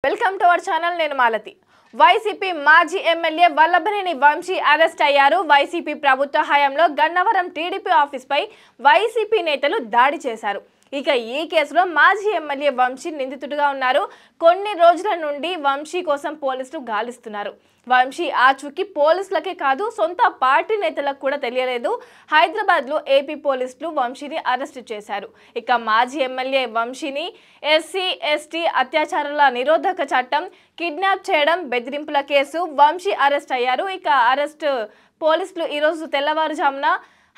welcome to our channel నేను Malathi YCP మాజీ MLA Vallabhaneni Vamsi arrest అయ్యారు వైసీపీ ప్రభుత్వ హయాంలో గన్నవరం టీడీపీ ఆఫీస్ పై వైసీపీ నేతలు దాడి చేశారు ఇక ఈ కేసులో మాజీ ఎమ్మెల్యే వంశీ నిందితుడిగా ఉన్నారు కొన్ని రోజుల నుండి వంశీ కోసం పోలీసులు గాలిస్తున్నారు వంశీ ఆచూకీ పోలీసులకే కాదు సొంత పార్టీ నేతలకు కూడా తెలియలేదు హైదరాబాద్ లో ఏపీ పోలీసులు వంశీని అరెస్ట్ చేశారు ఇక మాజీ ఎమ్మెల్యే వంశీని ఎస్సీ ఎస్టీ అత్యాచారాల నిరోధక చట్టం కిడ్నాప్ చేయడం బెదిరింపుల కేసు వంశీ అరెస్ట్ అయ్యారు ఇక అరెస్ట్ పోలీసులు ఈ రోజు తెల్లవారుజామున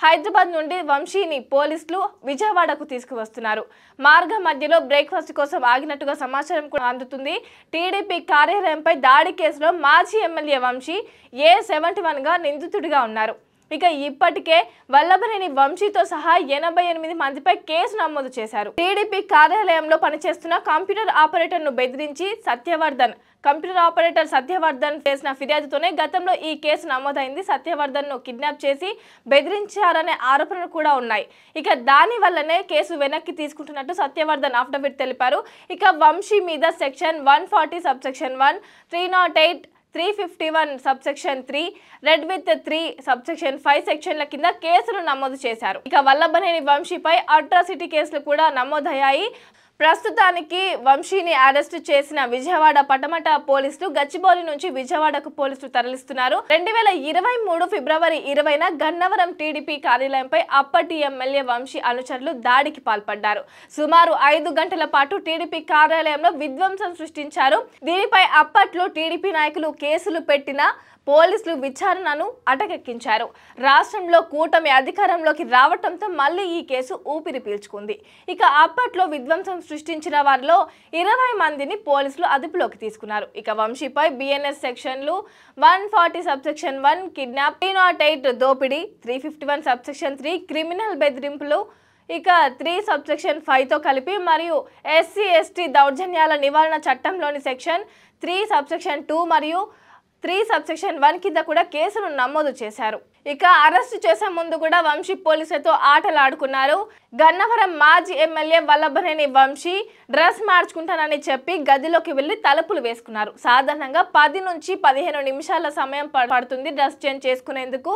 హైదరాబాద్ నుండి వంశీని పోలీసులు విజయవాడకు తీసుకువస్తున్నారు మార్గ మధ్యలో బ్రేక్ఫాస్ట్ కోసం ఆగినట్టుగా సమాచారం కూడా అందుతుంది టీడీపీ కార్యాలయంపై దాడి కేసులో మాజీ ఎమ్మెల్యే వంశీ A71 గా నిందితుడిగా ఉన్నారు ఇక ఇప్పటికే వల్లభనేని వంశీతో సహా 88 మందిపై కేసు నమోదు చేశారు టీడీపీ కార్యాలయంలో పనిచేస్తున్న కంప్యూటర్ ఆపరేటర్ ను బెదిరించి కంప్యూటర్ ఆపరేటర్ సత్యవర్ధన్ చేసిన ఫిర్యాదుతోనే గతంలో ఈ కేసు నమోదైంది సత్యవర్ధన్ ను కిడ్నాప్ చేసి బెదిరించారనే ఆరోపణలు కూడా ఉన్నాయి ఇక దాని వల్లనే కేసు వెనక్కి తీసుకుంటున్నట్టు సత్యవర్ధన్ అఫిడవిట్ తెలిపారు ఇక వంశీ మీద section 140 subsection 1 308 351 subsection 3 red with 3 subsection 5 సెక్షన్ల కింద కేసులు నమోదు చేశారు ఇక వల్లభనేని వంశీపై అట్రాసిటీ కేసులు కూడా నమోదయ్యాయి ప్రస్తుతానికి వంశీని అరెస్ట్ చేసిన విజయవాడ పటమట పోలీసులు గచ్చిబౌలి నుంచి విజయవాడకు పోలీసులు తరలిస్తున్నారు 2023 ఫిబ్రవరి 20న గన్నవరం టీడీపీ కార్యాలయంపై అప్పటి ఎమ్మెల్యే వంశీ అనుచరులు దాడికి పాల్పడ్డారు సుమారు 5 గంటల పాటు టీడీపీ కార్యాలయంలో విధ్వంసం సృష్టించారు దీనిపై అప్పట్లో టీడీపీ నాయకులు కేసులు పెట్టిన పోలీసులు విచారణను అటకెక్కించారు రాష్ట్రంలో కూటమి అధికారంలోకి రావడంతో మళ్ళీ ఈ కేసు ఊపిరి పీల్చుకుంది ఇక అప్పట్లో విధ్వంసం సృష్టించిన వారిలో 20 మందిని పోలీసులు అదుపులోకి తీసుకున్నారు ఇక వంశీపై బిఎన్ఎస్ సెక్షన్లు 140 సబ్సెక్షన్ 1 కిడ్నాప్ 308 దోపిడీ 351 సబ్సెక్షన్ 3 క్రిమినల్ బెదిరింపులు ఇక 3 సబ్సెక్షన్ 5తో కలిపి మరియు ఎస్సీ ఎస్టీ దౌర్జన్యాల నివారణ చట్టంలోని సెక్షన్ 3 సబ్సెక్షన్ 2 మరియు 3 సబ్సెక్షన్ 1 కింద కూడా కేసును నమోదు చేశారు ఇక అరెస్ట్ చేసే ముందు కూడా వంశీ పోలీసులతో ఆటలాడుకున్నారు గన్నవరం మాజీ ఎమ్మెల్యే వల్లభనేని వంశీ డ్రెస్ మార్చుకుంటానని చెప్పి గదిలోకి వెళ్లి తలుపులు వేసుకున్నారు సాధారణంగా 10 నుంచి 15 నిమిషాల సమయం పడుతుంది డ్రెస్ చేంజ్ చేసుకునేందుకు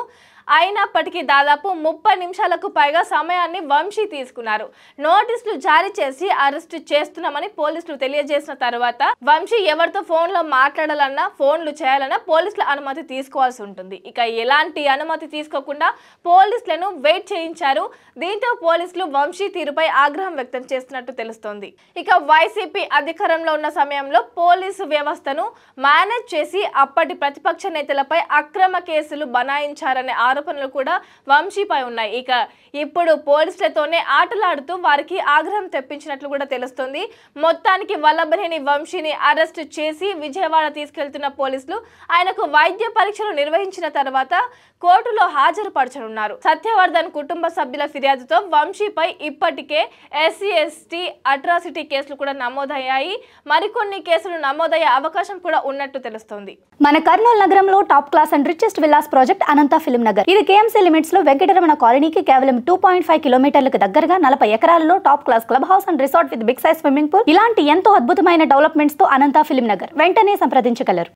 అయినప్పటికీ దాదాపు 30 నిమిషాలకు పైగా సమయాన్ని వంశీ తీసుకున్నారు నోటీసులు జారీ చేసి అరెస్ట్ చేస్తున్నామని పోలీసులు తెలియజేసిన తర్వాత వంశీ ఎవరితో ఫోన్లో మాట్లాడాలన్నా ఫోన్లు చేయాలన్నా పోలీసుల అనుమతి తీసుకోవాల్సి ఉంటుంది ఇక ఎలాంటి అనుమతి తీసుకోకుండా పోలీసులను వెయిట్ చేయించారు దీంతో పోలీసులు వంశీ తీరుపై ఆగ్రహం వ్యక్తం చేస్తున్నట్టు తెలుస్తోంది ఇక వైసీపీ అధికారంలో ఉన్న సమయంలో పోలీసు వ్యవస్థను మేనేజ్ చేసి అప్పటి ప్రతిపక్ష నేతలపై అక్రమ కేసులు బనాయించారనే ఆరోపణలు కూడా వంశీపై ఉన్నాయి ఇక ఇప్పుడు పోలీసులతోనే ఆటలాడుతూ వారికి ఆగ్రహం తెప్పించినట్లు కూడా తెలుస్తుంది మొత్తానికి వల్లభనేని వంశీని అరెస్ట్ చేసి విజయవాడ తీసుకెళ్తున్న పోలీసులు ఆయనకు వైద్య పరీక్షలు నిర్వహించిన తర్వాత కోర్టులో హాజరుపరచనున్నారు సత్యవర్ధన్ కుటుంబ సభ్యుల ఫిర్యాదుతో వంశీపై ఇప్పటికే ఎస్సీ ఎస్టీ అట్రాసిటీ కేసులు కూడా నమోదయ్యాయి మరికొన్ని కేసులు నమోదయ్యే అవకాశం కూడా ఉన్నట్టు తెలుస్తోంది మన కర్నూలు నగరంలో top class and richest villas project Anantha film Nagar ఇది కేఎంసీ లిమిట్స్ లో వెంకటరమణ కాలనీకి కేవలం 2.5 కిలోమీటర్లకు దగ్గరగా 40 ఎకరాలలో top class club house and resort with big size swimming pool ఇలాంటి ఎంతో అద్భుతమైన డెవలప్మెంట్స్ తో అనంత ఫిల్మ్ నగర్ వెంటనే సంప్రదించగలరు